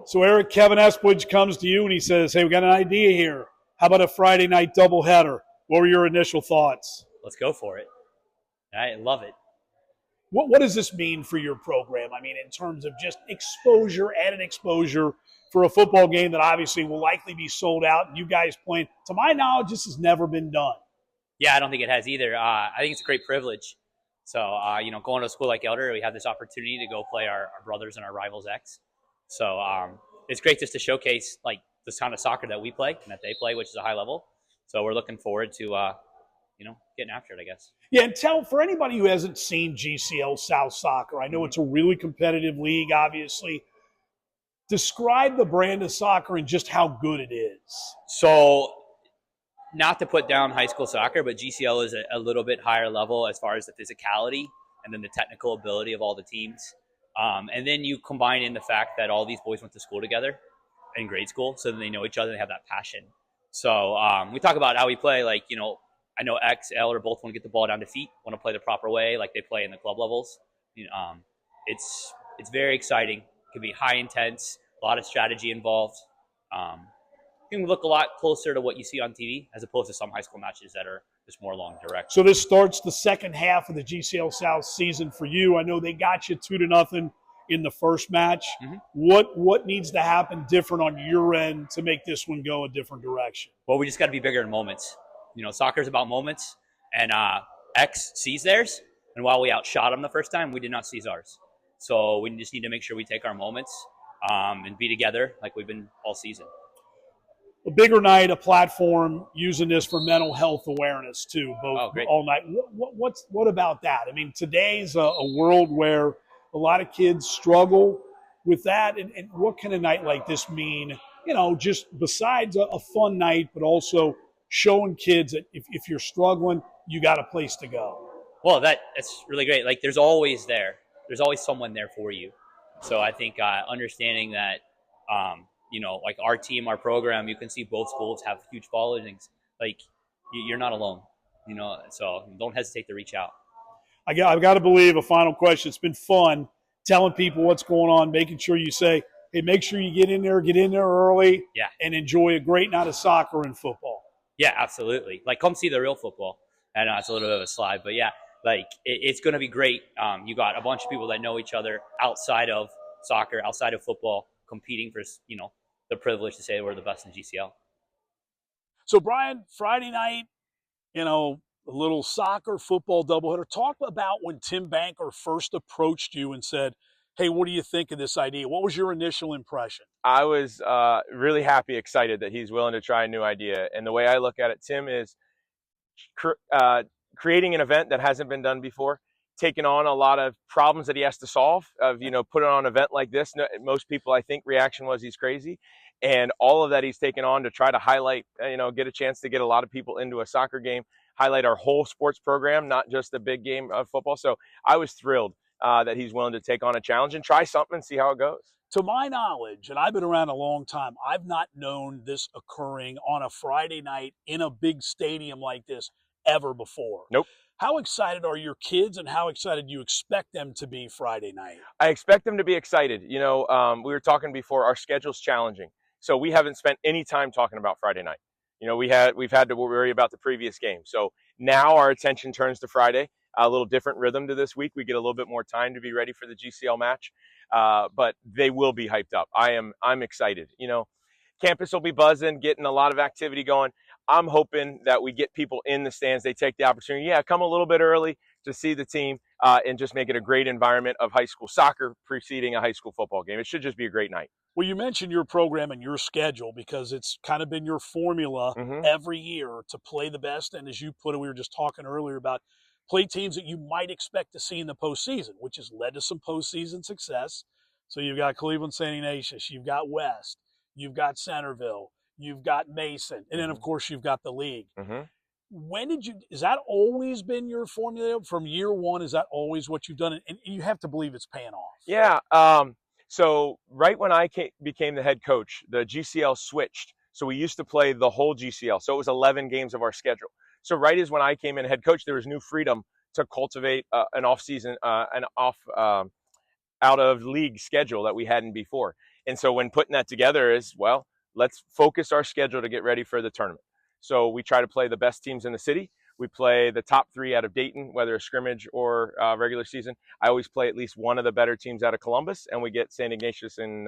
So Eric, Kevin Espledge comes to you and he says, hey, we got an idea here. How about a Friday night doubleheader? What were your initial thoughts? Let's go for it. I love it. What does this mean for your program? I mean, in terms of just exposure, added exposure for a football game that obviously will likely be sold out and you guys playing. To my knowledge, this has never been done. Yeah, I don't think it has either. I think it's a great privilege. So, going to a school like Elder, we have this opportunity to go play our brothers and our rivals' X. So it's great just to showcase like this kind of soccer that we play and that they play, which is a high level. So we're looking forward to, getting after it, I guess. Yeah, and tell, for anybody who hasn't seen GCL South Soccer, I know it's a really competitive league, obviously. Describe the brand of soccer and just how good it is. So, not to put down high school soccer, but GCL is a little bit higher level as far as the physicality and then the technical ability of all the teams. And then you combine in the fact that all these boys went to school together in grade school, so then they know each other and they have that passion. So we talk about how we play, like, I know X, L, or both want to get the ball down to feet, want to play the proper way, like they play in the club levels. It's very exciting. It can be high intense, a lot of strategy involved. It can look a lot closer to what you see on TV as opposed to some high school matches that are just more long direct. So this starts the second half of the GCL South season for you. I know they got you 2-0 in the first match. Mm-hmm. What needs to happen different on your end to make this one go a different direction? Well, we just got to be bigger in moments. Soccer is about moments, and X sees theirs, and while we outshot them the first time, we did not seize ours. So we just need to make sure we take our moments and be together like we've been all season. A bigger night, a platform, using this for mental health awareness too, both all night. What about that? I mean, today's a world where a lot of kids struggle with that, and what can a night like this mean, just besides a fun night, but also showing kids that if you're struggling, you got a place to go. Well, that's really great. Like, there's always someone there for you. So I think understanding that, like our team, our program, you can see both schools have huge followings. Like, you're not alone, so don't hesitate to reach out. I've got to believe, a final question, it's been fun telling people what's going on, making sure you say, hey, make sure you get in there early, and enjoy a great night of soccer and football. Yeah, absolutely. Like, come see the real football. I know it's a little bit of a slide, but yeah, like it's going to be great. You got a bunch of people that know each other outside of soccer, outside of football, competing for, the privilege to say we're the best in GCL. So, Brian, Friday night, a little soccer, football doubleheader. Talk about when Tim Banker first approached you and said, hey, what do you think of this idea? What was your initial impression? I was really happy, excited that he's willing to try a new idea. And the way I look at it, Tim, is creating an event that hasn't been done before, taking on a lot of problems that he has to solve, put on an event like this. Most people, I think, reaction was he's crazy. And all of that he's taken on to try to highlight, get a chance to get a lot of people into a soccer game, highlight our whole sports program, not just the big game of football. So I was thrilled that he's willing to take on a challenge and try something and see how it goes. To my knowledge, and I've been around a long time, I've not known this occurring on a Friday night in a big stadium like this ever before. Nope. How excited are your kids, and how excited do you expect them to be Friday night? I expect them to be excited. We were talking before, our schedule's challenging. So we haven't spent any time talking about Friday night. We've had to worry about the previous game. So now our attention turns to Friday. A little different rhythm to this week. We get a little bit more time to be ready for the GCL match, but they will be hyped up. I'm excited. Campus will be buzzing, getting a lot of activity going. I'm hoping that we get people in the stands. They take the opportunity. Yeah, come a little bit early to see the team and just make it a great environment of high school soccer preceding a high school football game. It should just be a great night. Well, you mentioned your program and your schedule because it's kind of been your formula every year to play the best. And as you put it, we were just talking earlier about play teams that you might expect to see in the postseason, which has led to some postseason success. So you've got Cleveland St. Ignatius, you've got West, you've got Centerville, you've got Mason, and then, of course, you've got the league. Has that always been your formula from year one? Is that always what you've done? And you have to believe it's paying off. Yeah. So right when I became the head coach, the GCL switched. So we used to play the whole GCL. So it was 11 games of our schedule. So right as when I came in head coach, there was new freedom to cultivate an off-season, out of league schedule that we hadn't before. And so when putting that together is, well, let's focus our schedule to get ready for the tournament. So we try to play the best teams in the city. We play the top 3 out of Dayton, whether a scrimmage or regular season. I always play at least one of the better teams out of Columbus, and we get St. Ignatius and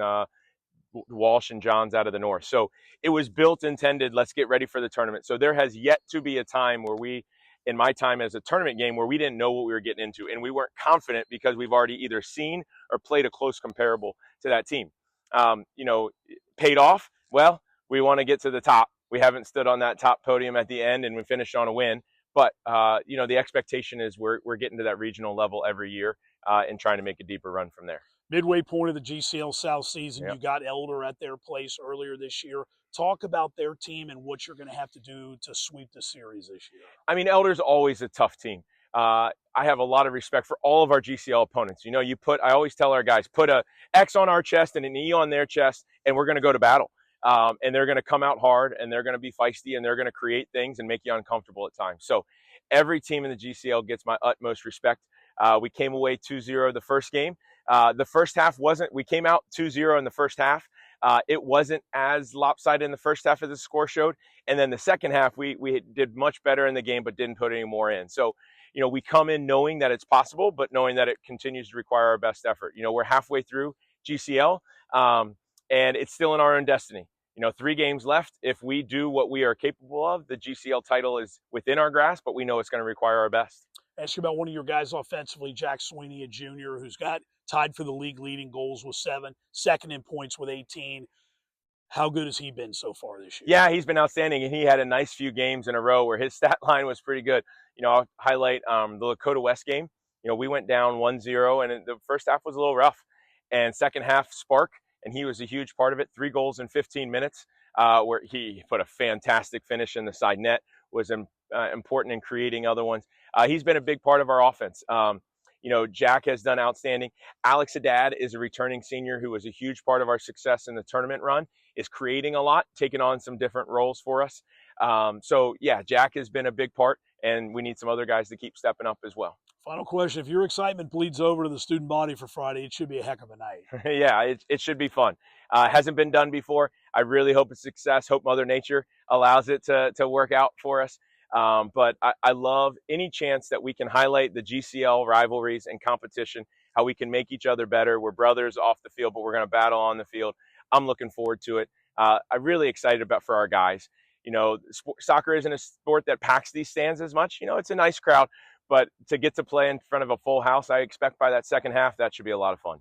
Walsh and Johns out of the north. So it was intended, let's get ready for the tournament. So there has yet to be a time where we, in my time as a tournament game, where we didn't know what we were getting into, and we weren't confident because we've already either seen or played a close comparable to that team. Paid off. Well, we want to get to the top. We haven't stood on that top podium at the end, and we finished on a win. But the expectation is we're getting to that regional level every year and trying to make a deeper run from there. Midway point of the GCL South season, Yep. You got Elder at their place earlier this year. Talk about their team and what you're going to have to do to sweep the series this year. I mean, Elder's always a tough team. I have a lot of respect for all of our GCL opponents. I always tell our guys, put a X on our chest and an E on their chest, and we're going to go to battle. And they're going to come out hard, and they're going to be feisty, and they're going to create things and make you uncomfortable at times. So every team in the GCL gets my utmost respect. We came away 2-0 the first game. The first half we came out 2-0 in the first half. It wasn't as lopsided in the first half as the score showed. And then the second half, we did much better in the game, but didn't put any more in. So, we come in knowing that it's possible, but knowing that it continues to require our best effort. We're halfway through GCL, and it's still in our own destiny. 3 games left. If we do what we are capable of, the GCL title is within our grasp, but we know it's going to require our best. Ask you about one of your guys offensively, Jack Sweeney, a junior, who's got tied for the league leading goals with 7, second in points with 18. How good has he been so far this year? Yeah, he's been outstanding, and he had a nice few games in a row where his stat line was pretty good. I'll highlight the Lakota West game. We went down 1-0, and the first half was a little rough. And second half, spark, and he was a huge part of it. 3 goals in 15 minutes, where he put a fantastic finish in the side net, was important in creating other ones. He's been a big part of our offense. Jack has done outstanding. Alex Haddad is a returning senior who was a huge part of our success in the tournament run, is creating a lot, taking on some different roles for us. Jack has been a big part, and we need some other guys to keep stepping up as well. Final question. If your excitement bleeds over to the student body for Friday, it should be a heck of a night. Yeah, it should be fun. Hasn't been done before. I really hope it's a success. Hope Mother Nature allows it to work out for us. But I love any chance that we can highlight the GCL rivalries and competition, how we can make each other better. We're brothers off the field, but we're going to battle on the field. I'm looking forward to it. I'm really excited for our guys. Soccer isn't a sport that packs these stands as much. It's a nice crowd, but to get to play in front of a full house, I expect by that second half, that should be a lot of fun.